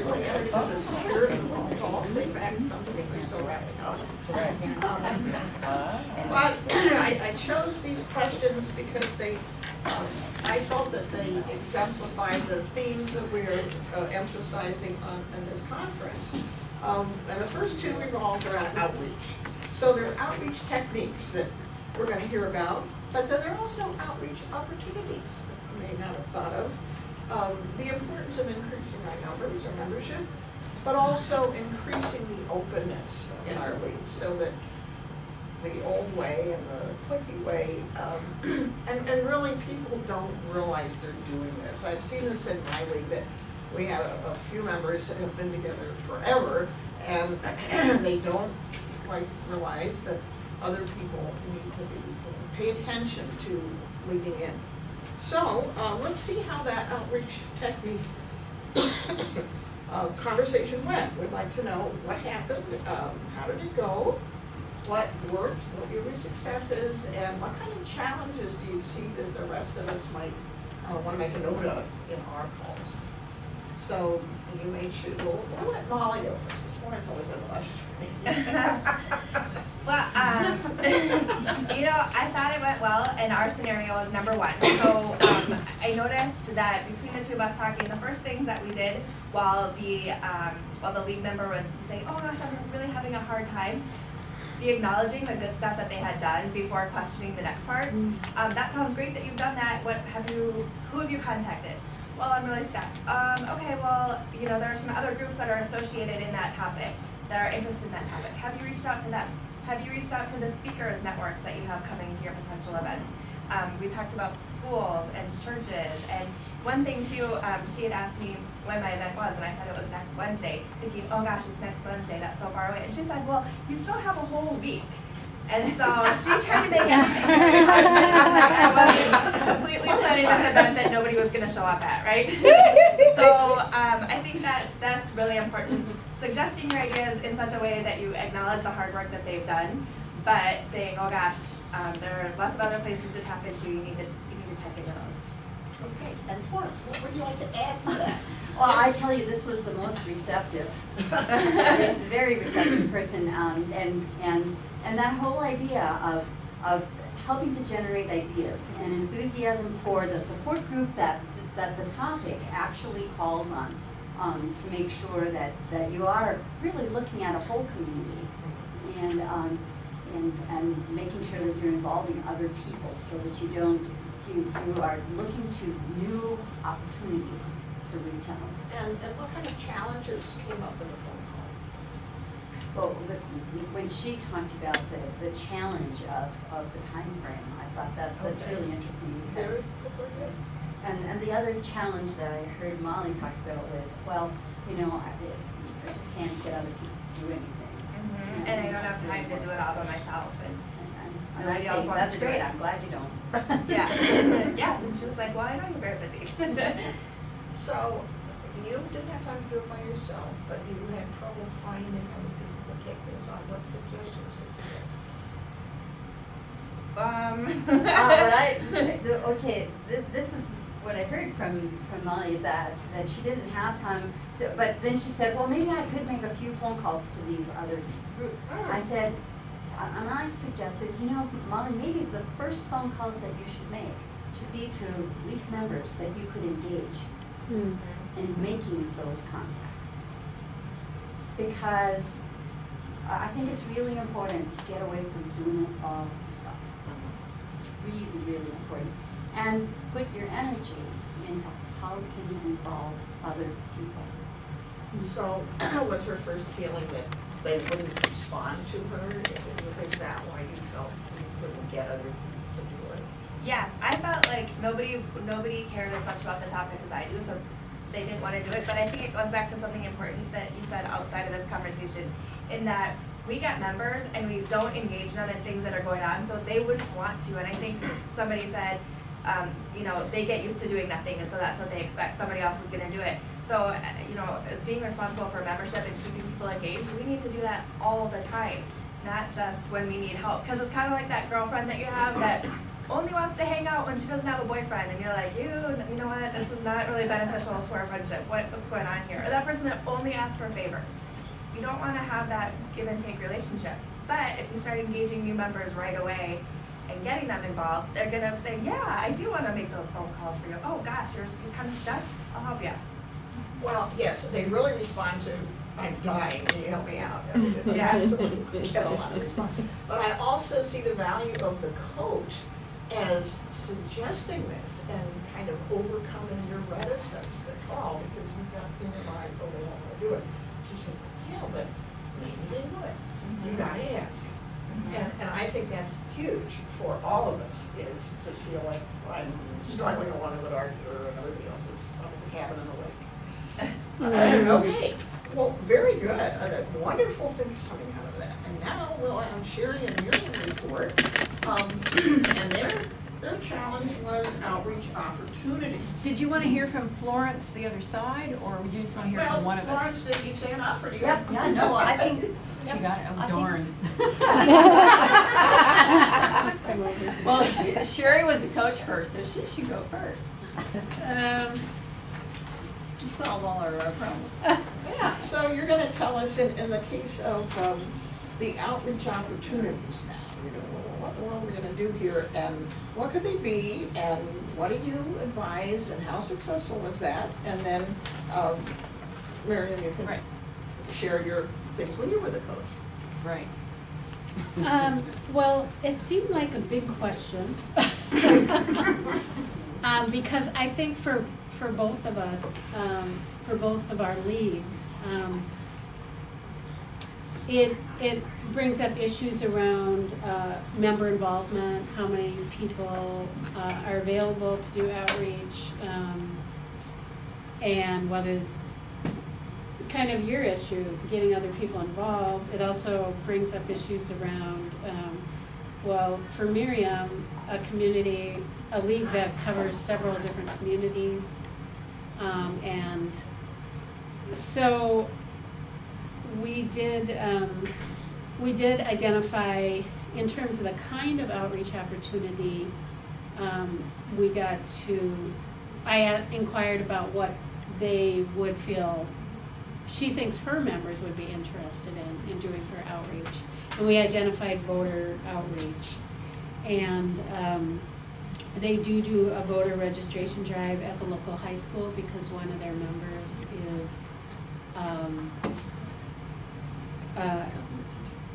really entered into the spirit of phone calls. In fact, some people are still wrapping up. But I chose these questions because I felt that they exemplified the themes that we're emphasizing in this conference. And the first two revolved around outreach. So there are outreach techniques that we're going to hear about, but then there are also outreach opportunities that you may not have thought of. The importance of increasing our numbers, our membership, but also increasing the openness in our leagues so that the old way and the clicky way, and really people don't realize they're doing this. I've seen this in my league that we have a few members that have been together forever, and they don't quite realize that other people need to pay attention to leading in. So let's see how that outreach technique conversation went. We'd like to know what happened, how did it go, what worked, what were your successes, and what kind of challenges do you see that the rest of us might want to make a note of in our calls. So you may choose, we'll let Molly go first, because Florence always has a lot to say. Well, I thought it went well, and our scenario was number one. So I noticed that between the two of us talking, the first thing that we did while the league member was saying, "Oh gosh, I'm really having a hard time," the acknowledging the good stuff that they had done before questioning the next part. That sounds great that you've done that. Who have you contacted? Well, I'm really stuck. Okay, well, there are some other groups that are associated in that topic that are interested in that topic. Have you reached out to them? Have you reached out to the speakers networks that you have coming to your potential events? We talked about schools and churches, and one thing too, she had asked me when my event was, and I said it was next Wednesday, thinking, oh gosh, it's next Wednesday, that's so far away. And she said, well, you still have a whole week. And so she tried to make everything very positive. I wasn't completely planning this event that nobody was going to show up at, right? So I think that's really important. Suggesting your ideas in such a way that you acknowledge the hard work that they've done, but saying, oh gosh, there are lots of other places to tap into. You need to check into those. Okay, and Florence, what would you like to add to that? Well, I tell you, this was the most receptive, very receptive person, and that whole idea of helping to generate ideas and enthusiasm for the support group that the topic actually calls on, to make sure that you are really looking at a whole community and making sure that you're involving other people so that you are looking to new opportunities to reach out. And what kind of challenges came up in the phone call? Well, when she talked about the challenge of the time frame, I thought that's really interesting. Very good. And the other challenge that I heard Molly talk about was, well, I just can't get other people to do anything. Mm-hmm. And I don't have time to do it all by myself. And I say, that's great, I'm glad you don't. Yeah. Yes, and she was like, well, I know you're very busy. So you didn't have time to do it by yourself, but you had trouble finding other people to kick things on. What suggestions did you get? This is what I heard from Molly is that she didn't have time to, but then she said, well, maybe I could make a few phone calls to these other groups. I said, and I suggested, Molly, maybe the first phone calls that you should make should be to league members that you could engage in making those contacts. Because I think it's really important to get away from doing it all yourself. It's really, really important. And put your energy into how can you involve other people. So what's her first feeling that they wouldn't respond to her? Is that why you felt you couldn't get other people to do it? Yes, I felt like nobody cared as much about the topic as I do, so they didn't want to do it. But I think it goes back to something important that you said outside of this conversation, in that we get members and we don't engage them in things that are going on, so they wouldn't want to. And I think somebody said, they get used to doing nothing, and so that's what they expect. Somebody else is going to do it. So, as being responsible for membership and keeping people engaged, we need to do that all the time, not just when we need help. Because it's kind of like that girlfriend that you have that only wants to hang out when she doesn't have a boyfriend, and you're like, you know what, this is not really beneficial to our friendship, what's going on here? Or that person that only asks for favors. You don't wanna have that give and take relationship. But if you start engaging new members right away and getting them involved, they're gonna say, yeah, I do wanna make those phone calls for you. Oh gosh, you're kind of stuck, I'll help you. Well, yes, they really respond to, I'm dying, can you help me out? Yeah. Absolutely, get a lot of response. But I also see the value of the coach as suggesting this and kind of overcoming your reticence to call, because you've got in your mind, oh, they won't want to do it. She said, yeah, but maybe they would. You gotta ask. And I think that's huge for all of us, is to feel like I'm struggling along in the dark here and everybody else is up at the cabin in the lake. Okay, well, very good. Wonderful things coming out of that. And now we'll have Sherry and Miriam report. And their challenge was outreach opportunities. Did you want to hear from Florence, the other side, or would you just want to hear from one of us? Florence, did you say enough, or do you Yep, yeah, no, I think. She got it, I oh think- darn. Well, Sherry was the coach first, so she should go first. Solve all our problems. Yeah, so you're gonna tell us in the case of the outreach opportunities now, you know, what the world we're gonna do here, and what could they be, and what did you advise, and how successful was that? And then, Miriam, you can Right. share your things when you were the coach. Right. Well, it seemed like a big question. Because I think for both of us, for both of our leagues, it brings up issues around member involvement, how many people are available to do outreach, and whether kind of your issue, getting other people involved. It also brings up issues around, well, for Miriam, a league that covers several different communities. And so we did identify, in terms of the kind of outreach opportunity, I inquired about what they would feel she thinks her members would be interested in doing for outreach. And we identified voter outreach. And they do a voter registration drive at the local high school because one of their members is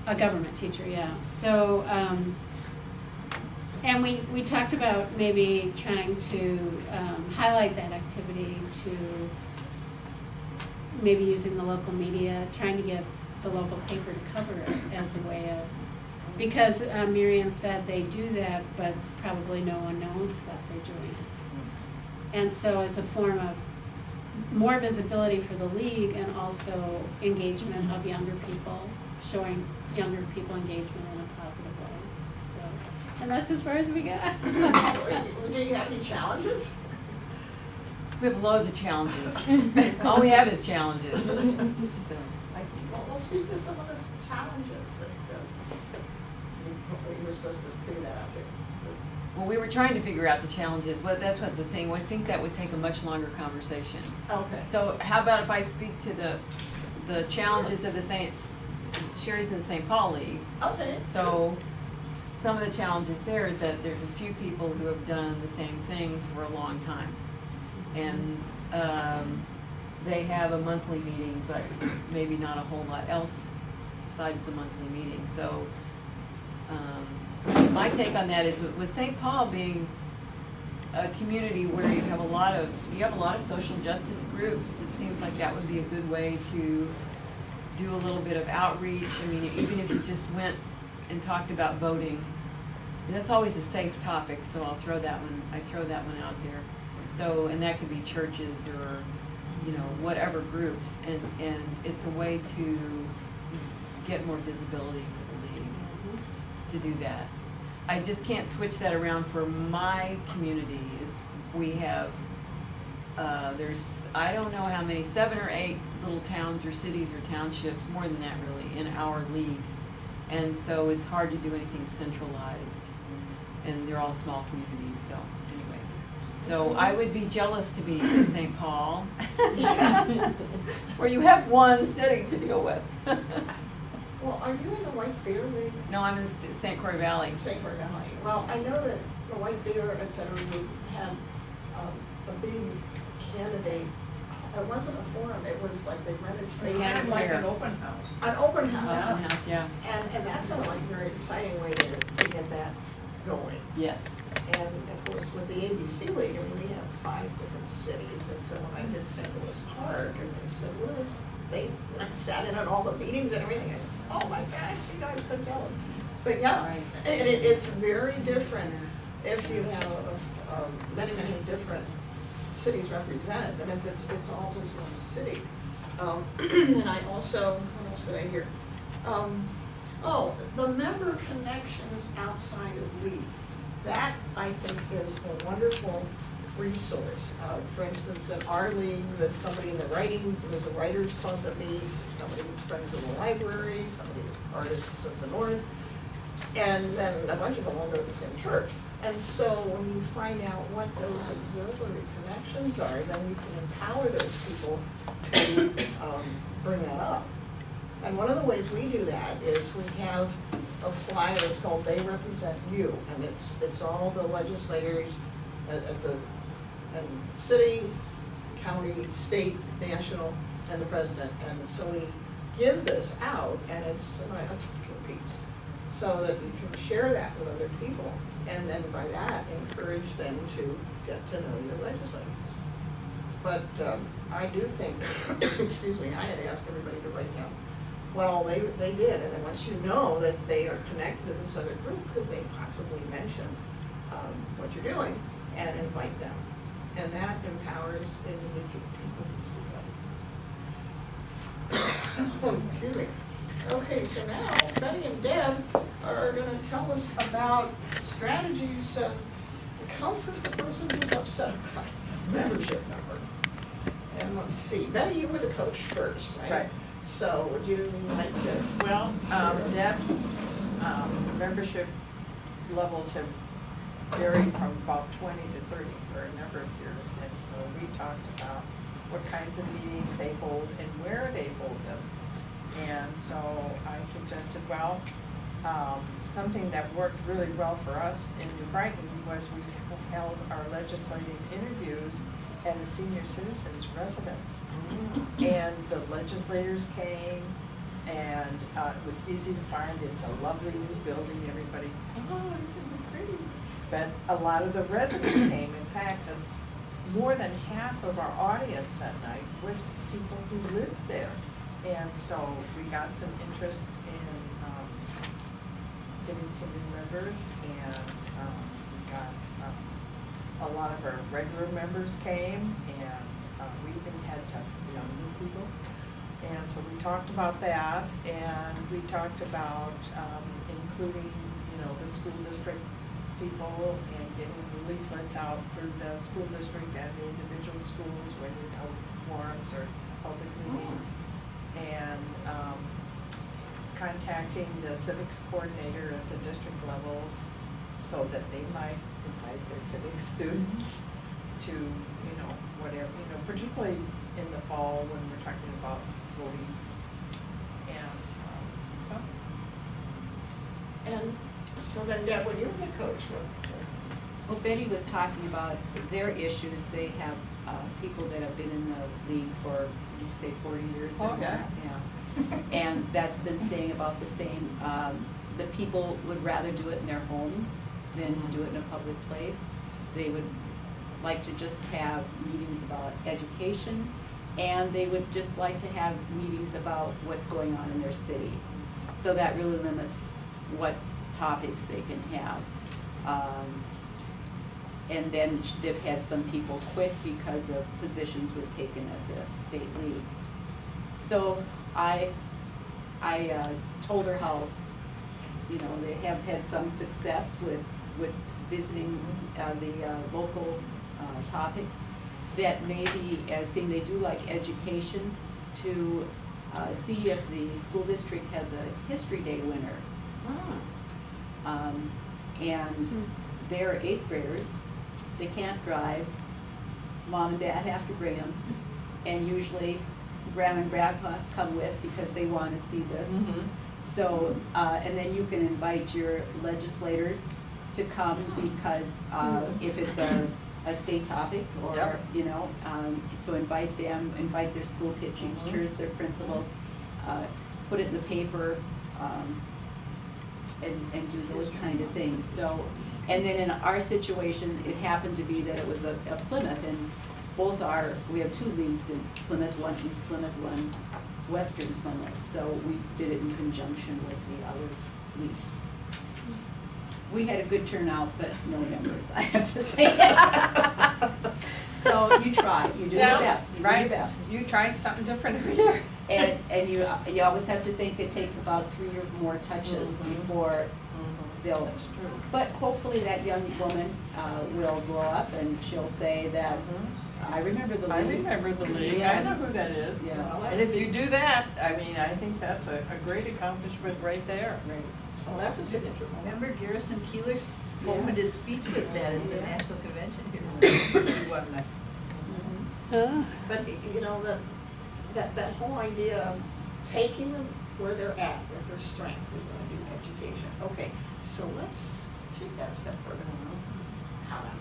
a government teacher, yeah. So, and we talked about maybe trying to highlight that activity, to maybe using the local media, trying to get the local paper to cover it as a way of, because Miriam said they do that, but probably no one knows that they're doing it. And so as a form of more visibility for the league and also engagement of younger people, showing younger people engagement in a positive way. So, and that's as far as we got. Do you have any challenges? We have loads of challenges. All we have is challenges. So, Well, we'll speak to some of the challenges that you were supposed to figure that out too. well, we were trying to figure out the challenges, but that's what the thing, I think that would take a much longer conversation. Okay. So how about if I speak to the challenges of Sherry's in the St. Paul League. Okay. So some of the challenges there is that there's a few people who have done the same thing for a long time. And they have a monthly meeting, but maybe not a whole lot else besides the monthly meeting. So my take on that is with St. Paul being a community where you have a lot of social justice groups, it seems like that would be a good way to do a little bit of outreach. I mean, even if you just went and talked about voting, that's always a safe topic, so I throw that one out there. So, and that could be churches or, you know, whatever groups, and it's a way to get more visibility for the league to do that. I just can't switch that around for my community. We have, there's, I don't know how many, 7 or 8 little towns or cities or townships, more than that really, in our league. And so it's hard to do anything centralized. and they're all small communities, so anyway. So I would be jealous to be in St. Paul, where you have one city to deal with. Well, are you in the White Bear League? No, I'm in St. Croix Valley. St. Croix Valley. Well, I know that the White Bear, et cetera, group had a big candidate. It wasn't a forum, it was like they rented space. Yeah, Kind of like fair. an open house. An open house. Open house, yeah. And that's a like very exciting way to get that going. Yes. And of course, with the ABC League, I mean, we have 5 different cities, and so when I did St. Louis Park, and they said, Louis, they sat in at all the meetings and everything, and oh my gosh, you know, I'm so jealous. But yeah, Right. and it's very different if you have many, many different cities represented, than if it's all just one city. And I also, what else did I hear? The member connections outside of League. That, I think, is a wonderful resource. For instance, in our league, there's somebody in the writing, there's a writers club that meets, somebody who's friends of the library, somebody who's artists of the north, and then a bunch of them all go to the same church. And so when you find out what those auxiliary connections are, then you can empower those people to bring that up. And one of the ways we do that is we have a flyer that's called They Represent You, and it's all the legislators at the city, county, state, national, and the president. And so we give this out, and it's a talking piece, so that you can share that with other people, and then by that encourage them to get to know your legislators. But I do think, excuse me, I had asked everybody to write down what all they did, and then once you know that they are connected to this other group, could they possibly mention what you're doing and invite them? And that empowers individual people to speak up. Excuse me. Okay, so now Betty and Deb are going to tell us about strategies to comfort the person who's upset about membership numbers. And let's see, Betty, you were the coach first, right? Right. So would you like to? Well, Deb's membership levels have varied from about 20 to 30 for a number of years. And so we talked about what kinds of meetings they hold and where they hold them. And so I suggested, well, something that worked really well for us in New Brighton was we held our legislative interviews at a senior citizens residence. And the legislators came, and it was easy to find. It's a lovely new building. Everybody, oh, isn't it pretty? But a lot of the residents came. In fact, more than half of our audience that night was people who lived there. And so we got some interest in getting some new members, and we got a lot of our regular members came, and we even had some young new people. And so we talked about that, and we talked about including, the school district people and getting leaflets out through the school district and the individual schools when we held forums or public meetings. And contacting the civics coordinator at the district levels so that they might invite their civics students to, whatever, particularly in the fall when we're talking about voting. And So then, Deb, when you were the coach, what? Well, Betty was talking about their issues. They have people that have been in the league for, did you say 40 years? Oh, yeah. Yeah. And that's been staying about the same. The people would rather do it in their homes than to do it in a public place. They would like to just have meetings about education, and they would just like to have meetings about what's going on in their city. So that really limits what topics they can have. And then they've had some people quit because of positions were taken as a state league. So I told her how, they have had some success with visiting the local topics, that maybe, seeing they do like education, to see if the school district has a History Day winner. And they're eighth graders, they can't drive, mom and dad have to bring them, and usually grandma and grandpa come with because they wanna see this. So, and then you can invite your legislators to come because, if it's a state topic or, Yep. you know, so invite them, invite their school teachers, their principals, put it in the paper, and do those kind of things, so. And then in our situation, it happened to be that it was a Plymouth, and we have two leagues in Plymouth, one East Plymouth, one Western Plymouth, so we did it in conjunction with the other leagues. We had a good turnout, but no members, I have to say. So you try, you do your best, you do your Right, best. you try something different every year. And you always have to think it takes about 3 or more touches before they'll. That's true. But hopefully that young woman will grow up and she'll say that, I remember the league. I remember the league, I know who that is. Yeah. And if you do that, I mean, I think that's a great accomplishment right there. Right. Well, that's a signature moment. Remember Garrison Keeler opened his speech with that at the National Convention here. He won that. But, you know, that whole idea of taking them where they're at, with their strength, we're gonna do education. Okay, so let's take that a step further. How about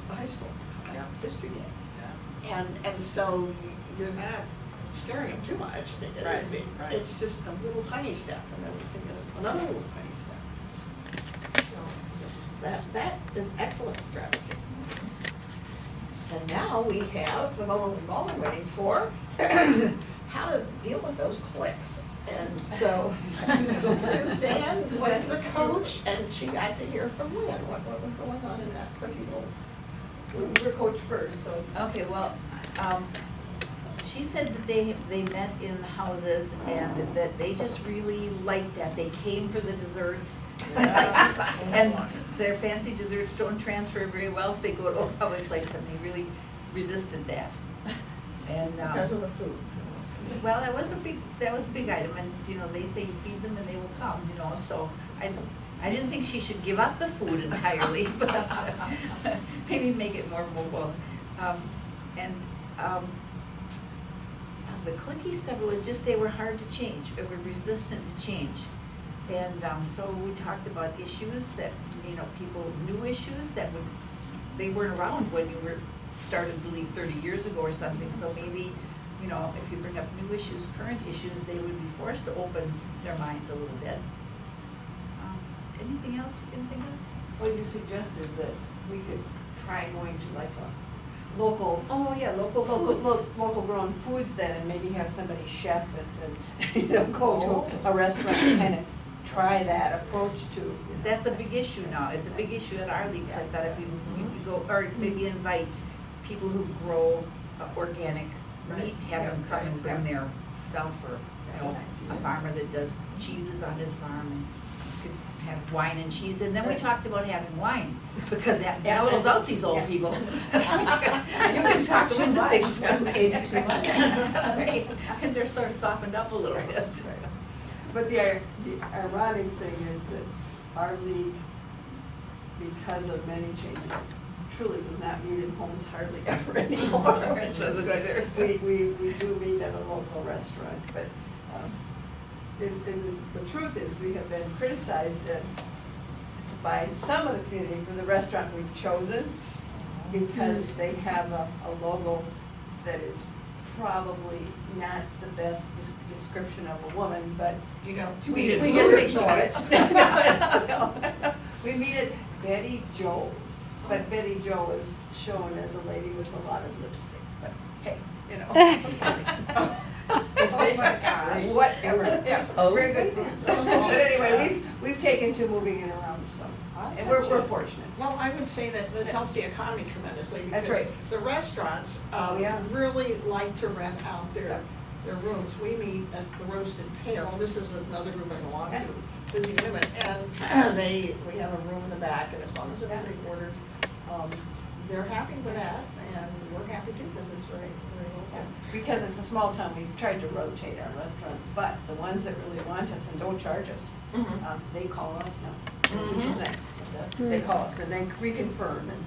the high school? How about history day? Yeah. And so you're not scaring them too much. Right, right. It's just a little tiny step, and then we can get another little tiny step. So that is excellent strategy. And now we have the moment we've all been waiting for, how to deal with those cliques. And so Suzanne was the coach, and she got to hear from Lynn what was going on in that cliquey little. You were coach first, so. Okay, well, she said that they met in houses and that they just really liked that. They came for the dessert. And their fancy desserts don't transfer very well if they go to a public place, and they really resisted that. And, Because of the food. well, that was a big item, and, you know, they say you feed them and they will come, you know, so I didn't think she should give up the food entirely, but maybe make it more mobile. The cliquey stuff, it was just, they were hard to change, they were resistant to change. And so we talked about issues that, you know, people, new issues that they weren't around when you started the league 30 years ago or something, so maybe, you know, if you bring up new issues, current issues, they would be forced to open their minds a little bit. Anything else you can think of? Well, you suggested that we could try going to like a local. Oh, yeah, local foods. Local grown foods then, and maybe have somebody chef it and, you know, go to a restaurant and kind of try that approach to. You know. That's a big issue now, it's a big issue at our league, so I thought if you go, or maybe invite people who grow organic meat, have them come and bring their stuff, or, you know, a farmer that does cheeses on his farm, and could have wine and cheese, and then we talked about having wine, because that mellows out these old people. You can talk them into things when they too much. And they're sort of softened up a little bit. But the ironic thing is that our league, because of many changes, truly does not meet in homes hardly ever anymore. We do meet at a local restaurant, but the truth is, we have been criticized by some of the community for the restaurant we've chosen, because they have a logo that is probably not the best description of a woman, but You know, we didn't just notice ignore it. No. We meet at Betty Jo's, but Betty Jo is shown as a lady with a lot of lipstick, but hey, you know. Oh my gosh. Whatever, yeah, it's very good food. So, but anyway, we've taken to moving it around, so, and we're fortunate. Well, I would say that this helps the economy tremendously, because That's right. the restaurants Yeah. really like to rent out their rooms. We meet at the Roasted Pale, this is another group I belong to, Busy Women, and we have a room in the back, and as long as everybody orders, they're happy with that, and we're happy too, because it's very, very local. Because it's a small town, we've tried to rotate our restaurants, but the ones that really want us and don't charge us, they call us now. which is nice. They call us and they reconfirm and,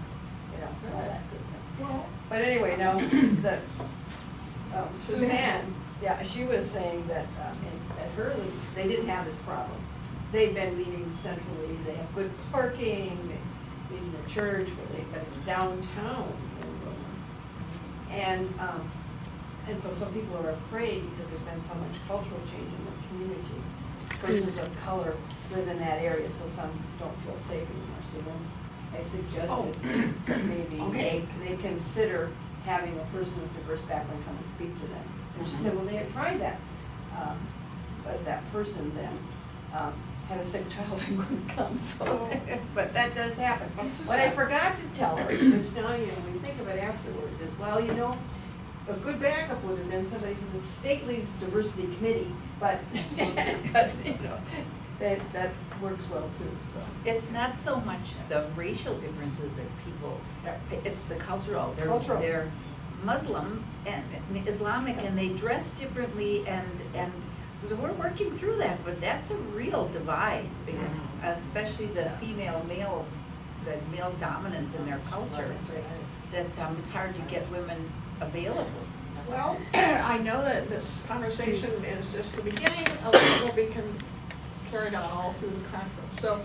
you know, so that good thing. Well, But anyway, now, the, Suzanne, yeah, she was saying that, at her league, they didn't have this problem. They've been meeting centrally, they have good parking, they meet in the church, but it's downtown in Wilmer. And so some people are afraid because there's been so much cultural change in the community. Persons of color live in that area, so some don't feel safe anymore. So then I suggested that maybe Okay. they consider having a person with diverse background come and speak to them. And she said, well, they had tried that, but that person then had a sick child and couldn't come, so, but that does happen. What I forgot to tell her, which now, you know, when you think of it afterwards, is, well, you know, a good backup would have been somebody from the State League Diversity Committee, but, but, you know, that works well too, so. It's not so much the racial differences that people, it's the cultural. Cultural. They're Muslim and Islamic and they dress differently and we're working through that, but that's a real divide, especially the female-male, the male dominance in their culture. That it's hard to get women available. Well, I know that this conversation is just the beginning of what will be carried on all through the conference. So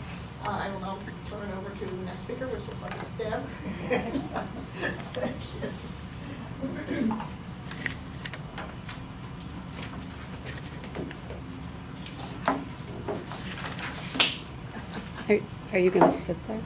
I will now turn it over to the next speaker, which looks like it's Deb. Thank you. Are you gonna sit there?